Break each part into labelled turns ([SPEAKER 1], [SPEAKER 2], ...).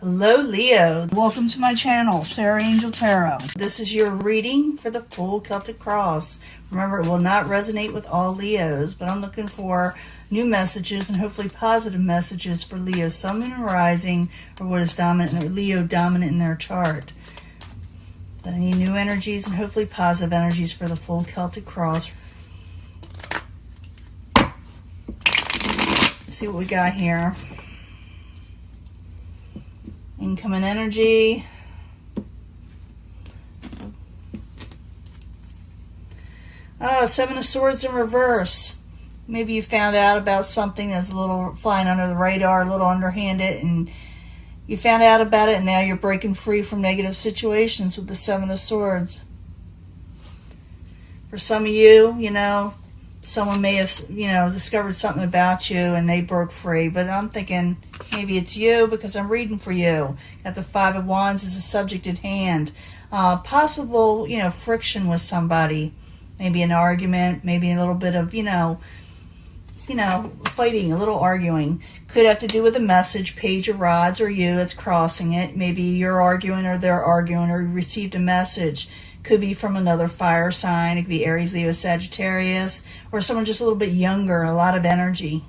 [SPEAKER 1] Hello Leo, welcome to my channel, Sarah Angel Tarot. This is your reading for the full Celtic cross. Remember, it will not resonate with all Leos, but I'm looking for new messages and hopefully positive messages for Leo, Sun, Moon, and Rising, or what is dominant, or Leo dominant in their chart. But I need new energies and hopefully positive energies for the full Celtic cross. Let's see what we got here. Incoming energy. Seven of Swords in reverse. Maybe you found out about something that's a little flying under the radar, a little underhanded, and you found out about it, and now you're breaking free from negative situations with the Seven of Swords. For some of you, someone may have, discovered something about you and they broke free. But I'm thinking maybe it's you because I'm reading for you. Got the Five of Wands as a subject at hand. Possible, friction with somebody. Maybe an argument, maybe a little bit of, fighting, a little arguing. Could have to do with a message, Page of Rods, or you that's crossing it. Maybe you're arguing or they're arguing, or you received a message. Could be from another fire sign. It could be Aries, Leo, Sagittarius, or someone just a little bit younger, a lot of energy,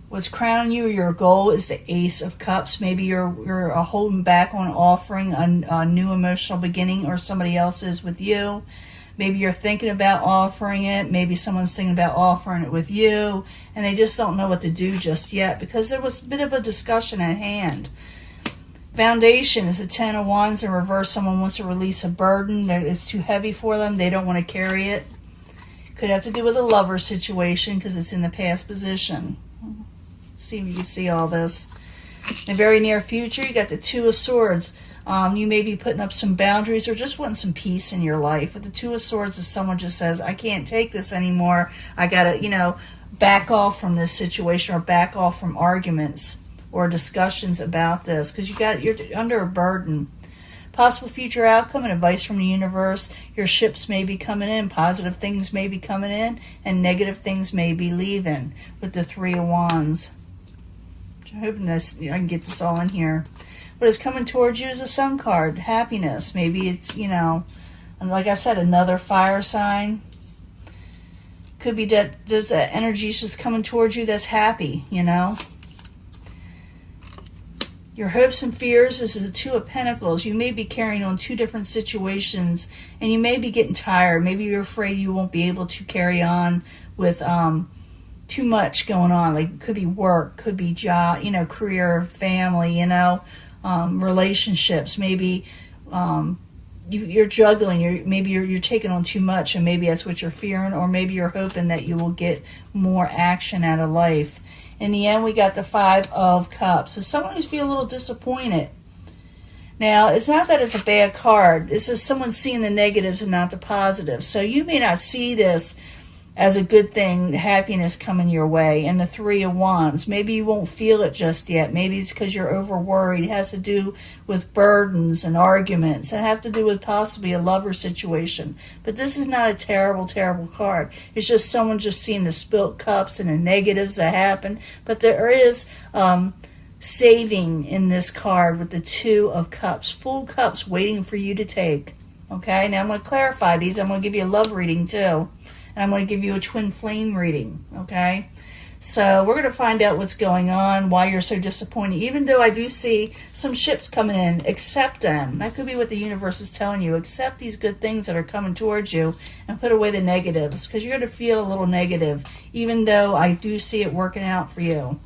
[SPEAKER 1] What's crowning you, your goal, is the Ace of Cups. Maybe you're holding back on offering a new emotional beginning, or somebody else is with you. Maybe you're thinking about offering it. Maybe someone's thinking about offering it with you, and they just don't know what to do just yet because there was a bit of a discussion at hand. Foundation is the Ten of Wands in reverse. Someone wants to release a burden. It's too heavy for them. They don't want to carry it. Could have to do with a lover situation because it's in the past position. See if you see all this. In the very near future, you got the Two of Swords. You may be putting up some boundaries or just wanting some peace in your life. But the Two of Swords is someone just says, I can't take this anymore. I got to, back off from this situation or back off from arguments or discussions about this because you're under a burden. Possible future outcome and advice from the universe. Your ships may be coming in. Positive things may be coming in and negative things may be leaving with the Three of Wands. I'm hoping I can get this all in here. What is coming towards you is a Sun card. Happiness. Maybe it's, and like I said, another fire sign. Could be that there's an energy just coming towards you that's happy, Your hopes and fears, this is a Two of Pentacles. You may be carrying on two different situations, and you may be getting tired. Maybe you're afraid you won't be able to carry on with too much going on. Like, it could be work, could be job, career, family, relationships. Maybe you're juggling. Maybe you're taking on too much, and maybe that's what you're fearing, or maybe you're hoping that you will get more action out of life. In the end, we got the Five of Cups. So someone who's feeling a little disappointed. Now, it's not that it's a bad card. This is someone seeing the negatives and not the positives. So you may not see this as a good thing, happiness coming your way. And the Three of Wands, maybe you won't feel it just yet. Maybe it's because you're over worried. It has to do with burdens and arguments. It has to do with possibly a lover situation. But this is not a terrible, terrible card. It's just someone just seeing the spilt cups and the negatives that happen. But there is saving in this card with the Two of Cups. Full cups waiting for you to take. Okay, now I'm going to clarify these. I'm going to give you a love reading too. And I'm going to give you a twin flame reading, okay? So we're going to find out what's going on, why you're so disappointed. Even though I do see some ships coming in, accept them. That could be what the universe is telling you. Accept these good things that are coming towards you and put away the negatives because you're going to feel a little negative, even though I do see it working out for you.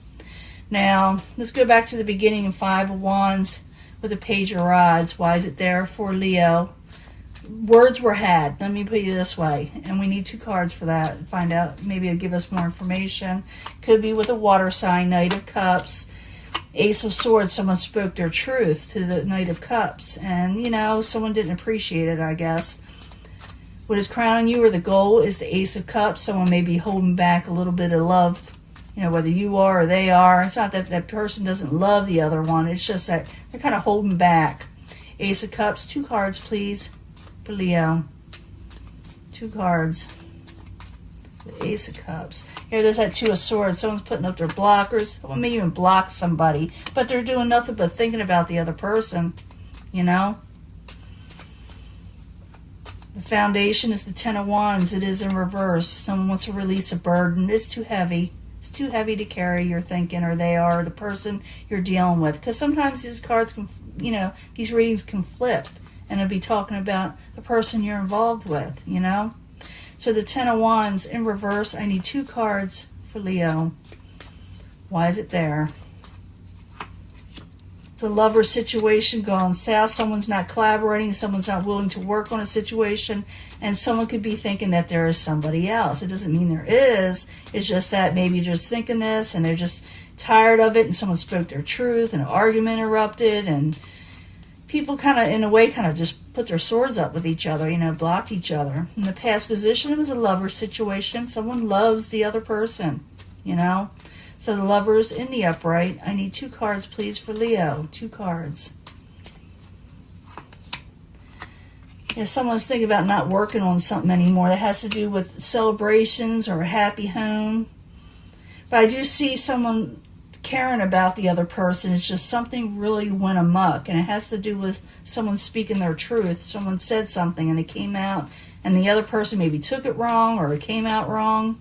[SPEAKER 1] Now, let's go back to the beginning of Five of Wands with the Page of Rods. Why is it there for Leo? Words were had, let me put you this way, and we need two cards for that. Find out, maybe it'll give us more information. Could be with a water sign, Knight of Cups, Ace of Swords. Someone spoke their truth to the Knight of Cups, and someone didn't appreciate it, I guess. What is crowning you, or the goal, is the Ace of Cups. Someone may be holding back a little bit of love, whether you are or they are. It's not that that person doesn't love the other one, it's just that they're kind of holding back. Ace of Cups, two cards please for Leo. Two cards. The Ace of Cups. Here, there's that Two of Swords. Someone's putting up their blockers. Someone may even block somebody, but they're doing nothing but thinking about the other person, you know? The Foundation is the Ten of Wands. It is in reverse. Someone wants to release a burden. It's too heavy. It's too heavy to carry, you're thinking, or they are, the person you're dealing with. Because sometimes these cards can, you know, these readings can flip, and it'll be talking about the person you're involved with, you know? So the Ten of Wands in reverse. I need 2 cards for Leo. Why is it there? It's a lover situation going south. Someone's not collaborating. Someone's not willing to work on a situation. And someone could be thinking that there is somebody else. It doesn't mean there is. It's just that maybe you're just thinking this and they're just tired of it, and someone spoke their truth and an argument erupted, and people kind of, in a way, kind of just put their swords up with each other, you know, blocked each other. In the past position, it was a lover situation. Someone loves the other person, you know. So the Lovers in the upright. I need 2 cards, please, for Leo. 2 cards. Yeah, someone's thinking about not working on something anymore. That has to do with celebrations or a happy home. But I do see someone caring about the other person. It's just something really went amok, and it has to do with someone speaking their truth. Someone said something and it came out, and the other person maybe took it wrong, or it came out wrong.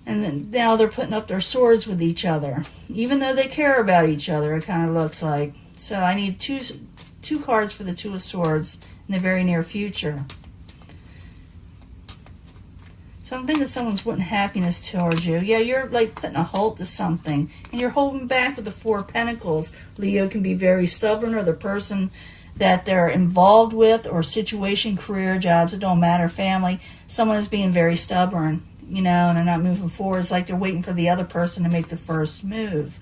[SPEAKER 1] And then now they're putting up their swords with each other, even though they care about each other, it kind of looks like. So I need two cards for the Two of Swords in the very near future. So I'm thinking someone's wanting happiness towards you. Yeah, you're like putting a halt to something, and you're holding back with the Four of Pentacles. Leo can be very stubborn, or the person that they're involved with, or situation, career, jobs, it don't matter, family. Someone is being very stubborn, you know, and they're not moving forward. It's like they're waiting for the other person to make the first move.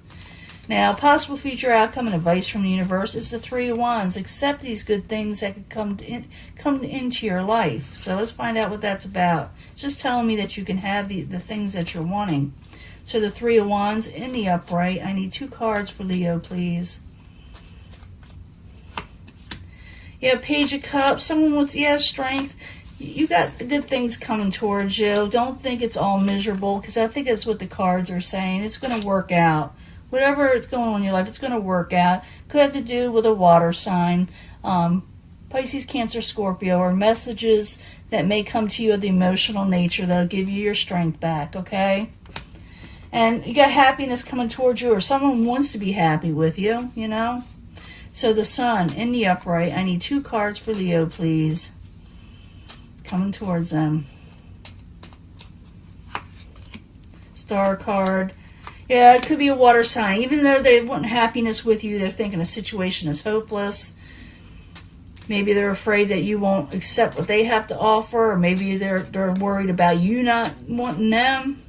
[SPEAKER 1] Now, possible future outcome and advice from the universe is the Three of Wands. Accept these good things that could come into your life. So let's find out what that's about. It's just telling me that you can have the things that you're wanting. So the Three of Wands in the upright. I need 2 cards for Leo, please. Yeah, Page of Cups. Someone wants, strength. You got the good things coming towards you. Don't think it's all miserable, because I think that's what the cards are saying. It's going to work out. Whatever is going on in your life, it's going to work out. Could have to do with a water sign, Pisces, Cancer, Scorpio, or messages that may come to you of the emotional nature that'll give you your strength back, okay? And you got happiness coming towards you, or someone wants to be happy with you, you know? So the Sun in the upright. I need 2 cards for Leo, please. Coming towards them. Star card. Yeah, it could be a water sign. Even though they want happiness with you, they're thinking a situation is hopeless. Maybe they're afraid that you won't accept what they have to offer, or maybe they're worried about you not wanting them.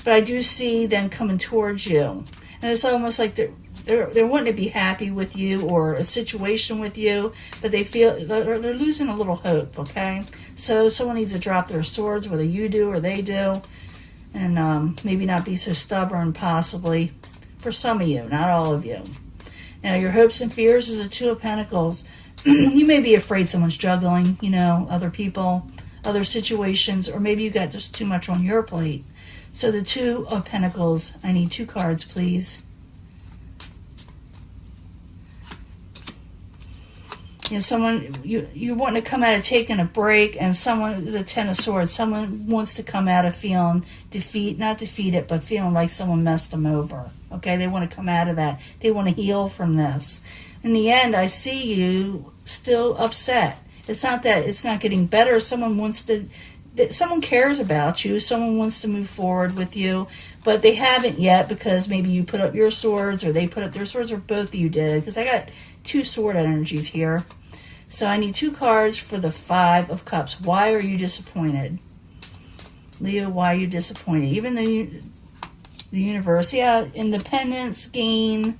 [SPEAKER 1] But I do see them coming towards you. And it's almost like they're wanting to be happy with you, or a situation with you, but they feel they're losing a little hope, okay? So someone needs to drop their swords, whether you do or they do, and maybe not be so stubborn, possibly, for some of you, not all of you. Now, your hopes and fears is the Two of Pentacles. You may be afraid someone's juggling, you know, other people, other situations, or maybe you got just too much on your plate. So the Two of Pentacles, I need 2 cards, please. You know, someone, you want to come out of taking a break, and someone, the Ten of Swords, someone wants to come out of feeling not defeated, but feeling like someone messed them over. Okay, they want to come out of that. They want to heal from this. In the end, I see you still upset. It's not that it's not getting better. Someone cares about you. Someone wants to move forward with you, but they haven't yet, because maybe you put up your swords, or they put up their swords, or both of you did, because I got 2 sword energies here. So I need 2 cards for the Five of Cups. Why are you disappointed? Leo, why are you disappointed? Even the universe, independence, gain.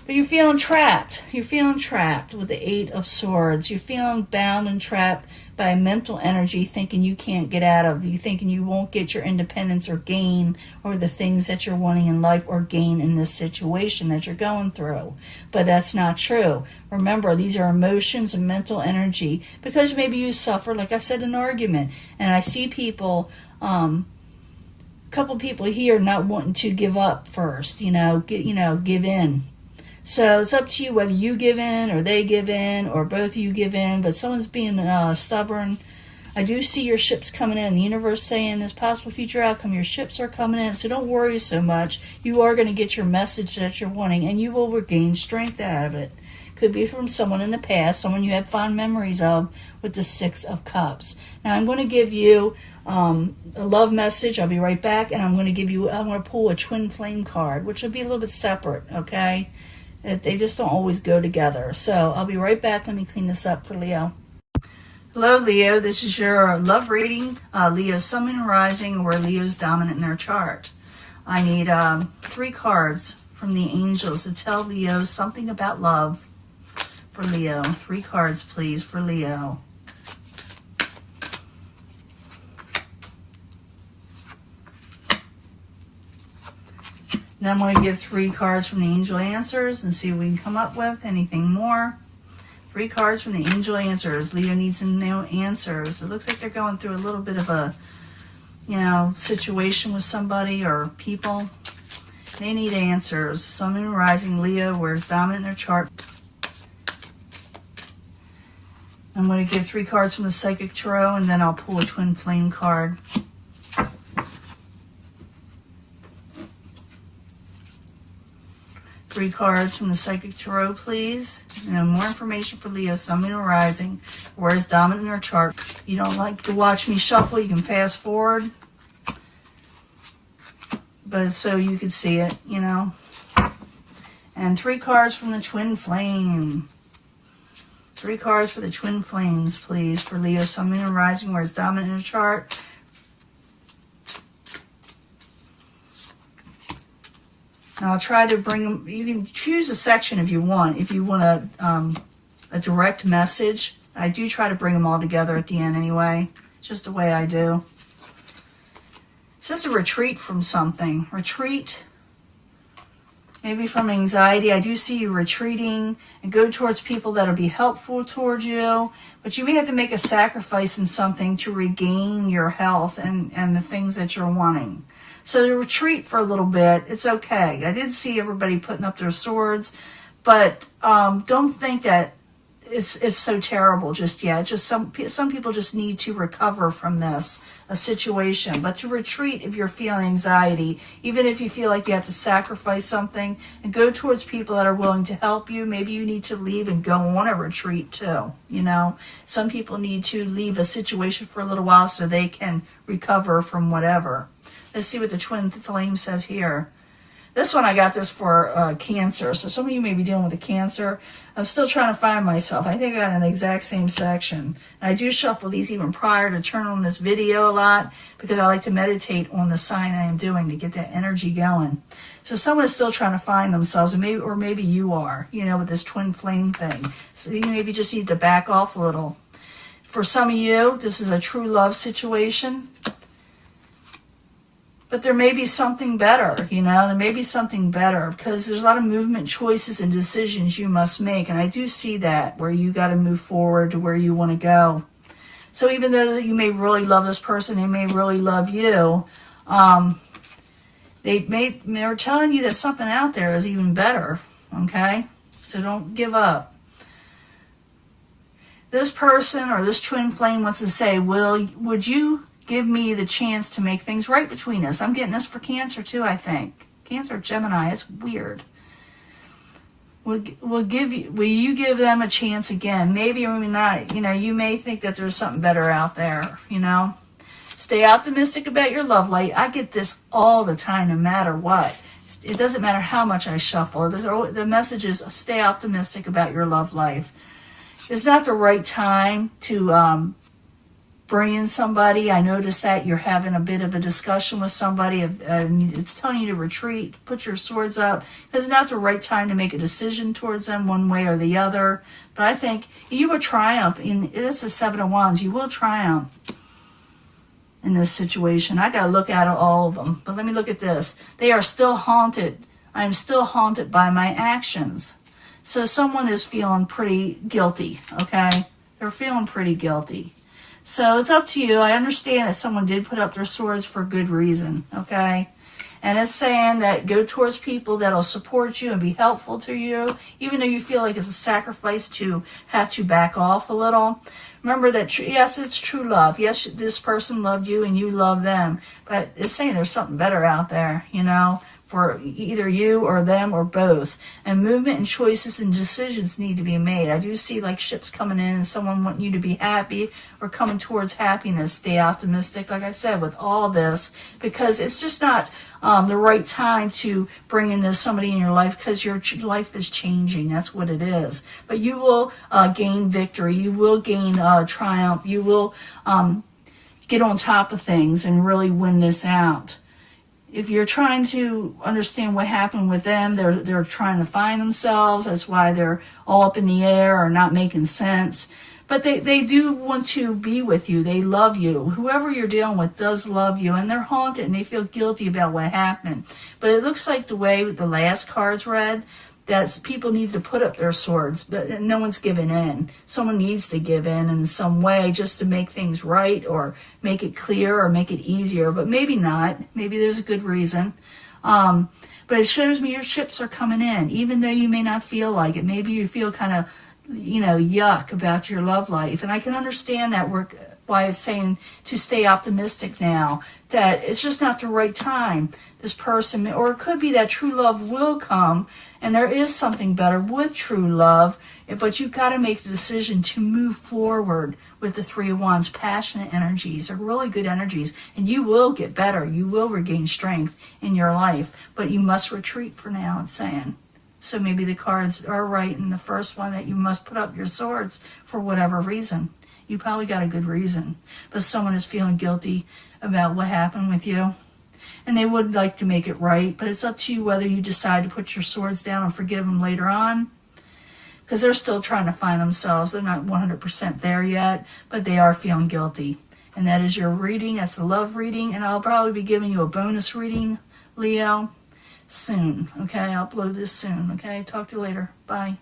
[SPEAKER 1] But you're feeling trapped. You're feeling trapped with the Eight of Swords. You're feeling bound and trapped by a mental energy, thinking you can't get out of. You thinking you won't get your independence or gain or the things that you're wanting in life or gain in this situation that you're going through. But that's not true. Remember, these are emotions and mental energy because maybe you suffer, like I said, an argument. And I see people, couple people here not wanting to give up first, give in. So it's up to you whether you give in or they give in or both of you give in, but someone's being stubborn. I do see your ships coming in. The universe saying this possible future outcome, your ships are coming in, so don't worry so much. You are going to get your message that you're wanting, and you will regain strength out of it. Could be from someone in the past, someone you had fond memories of with the Six of Cups. Now I'm going to give you a love message. I'll be right back, and I'm going to pull a twin flame card, which will be a little bit separate, okay? They just don't always go together. So I'll be right back. Let me clean this up for Leo. Hello, Leo. This is your love reading. Leo's Sun, Moon, and Rising, where Leo's dominant in their chart. I need 3 cards from the angels to tell Leo something about love for Leo. 3 cards, please, for Leo. Then I'm going to give 3 cards from the angel answers and see if we can come up with anything more. 3 cards from the angel answers. Leo needs to know answers. It looks like they're going through a little bit of a, situation with somebody or people. They need answers. Sun, Moon, Rising, Leo, where it's dominant in their chart. I'm going to give 3 cards from the Psychic Tarot, and then I'll pull a Twin Flame card. 3 cards from the Psychic Tarot, please. More information for Leo, Sun, Moon, and Rising, where it's dominant in their chart. You don't like to watch me shuffle, you can fast forward. But so you can see it, And 3 cards from the Twin Flame. 3 cards for the Twin Flames, please, for Leo, Sun, Moon, and Rising, where it's dominant in their chart. Now I'll try to bring them. You can choose a section if you want. If you want a direct message, I do try to bring them all together at the end anyway. It's just the way I do. It's just a retreat from something. Retreat, maybe from anxiety. I do see you retreating and go towards people that'll be helpful towards you. But you may have to make a sacrifice in something to regain your health and the things that you're wanting. So to retreat for a little bit, it's okay. I did see everybody putting up their swords, but don't think that it's so terrible just yet. Just some people just need to recover from a situation. But to retreat if you're feeling anxiety, even if you feel like you have to sacrifice something, and go towards people that are willing to help you. Maybe you need to leave and go on a retreat too. Some people need to leave a situation for a little while so they can recover from whatever. Let's see what the Twin Flame says here. This one, I got this for Cancer. So some of you may be dealing with a Cancer. I'm still trying to find myself. I think I got in the exact same section. And I do shuffle these even prior to turn on this video a lot because I like to meditate on the sign I am doing to get that energy going. So someone is still trying to find themselves, or maybe you are, with this Twin Flame thing. So you maybe just need to back off a little. For some of you, this is a true love situation. But there may be something better, there may be something better because there's a lot of movement, choices, and decisions you must make. And I do see that where you got to move forward to where you want to go. So even though you may really love this person, they may really love you, they're telling you that something out there is even better, okay? So don't give up. This person or this Twin Flame wants to say, would you give me the chance to make things right between us? I'm getting this for Cancer too, I think. Cancer, Gemini, it's weird. Will you give them a chance again? Maybe or maybe not. You may think that there's something better out there, Stay optimistic about your love life. I get this all the time, no matter what. It doesn't matter how much I shuffle. The message is stay optimistic about your love life. It's not the right time to bring in somebody. I notice that you're having a bit of a discussion with somebody. It's telling you to retreat, put your swords up. It's not the right time to make a decision towards them one way or the other. But I think you will triumph. It's the Seven of Wands. You will triumph in this situation. I got to look at all of them. But let me look at this. They are still haunted. I am still haunted by my actions. So someone is feeling pretty guilty, okay? They're feeling pretty guilty. So it's up to you. I understand that someone did put up their swords for good reason, okay? And it's saying that go towards people that'll support you and be helpful to you, even though you feel like it's a sacrifice to have to back off a little. Remember that, yes, it's true love. Yes, this person loved you and you love them. But it's saying there's something better out there, you know, for either you or them or both. And movement and choices and decisions need to be made. I do see like ships coming in and someone wanting you to be happy or coming towards happiness. Stay optimistic, like I said, with all this, because it's just not the right time to bring in somebody in your life, because your life is changing. That's what it is. But you will gain victory. You will gain triumph. You will get on top of things and really win this out. If you're trying to understand what happened with them, they're trying to find themselves. That's why they're all up in the air or not making sense. But they do want to be with you. They love you. Whoever you're dealing with does love you, and they're haunted and they feel guilty about what happened. But it looks like the way the last cards read, that people need to put up their swords, but no one's giving in. Someone needs to give in some way just to make things right or make it clear or make it easier, but maybe not. Maybe there's a good reason. But it shows me your ships are coming in, even though you may not feel like it. Maybe you feel kind of, yuck about your love life. And I can understand that why it's saying to stay optimistic now, that it's just not the right time. This person, or it could be that true love will come, and there is something better with true love, but you've got to make the decision to move forward with the Three of Wands. Passionate energies are really good energies, and you will get better. You will regain strength in your life, but you must retreat for now, it's saying. So maybe the cards are right in the first one, that you must put up your swords for whatever reason. You probably got a good reason, but someone is feeling guilty about what happened with you, and they would like to make it right, but it's up to you whether you decide to put your swords down and forgive them later on, because they're still trying to find themselves. They're not 100% there yet, but they are feeling guilty. And that is your reading. That's a love reading, and I'll probably be giving you a bonus reading, Leo, soon. Okay, I'll upload this soon. Okay, talk to you later. Bye.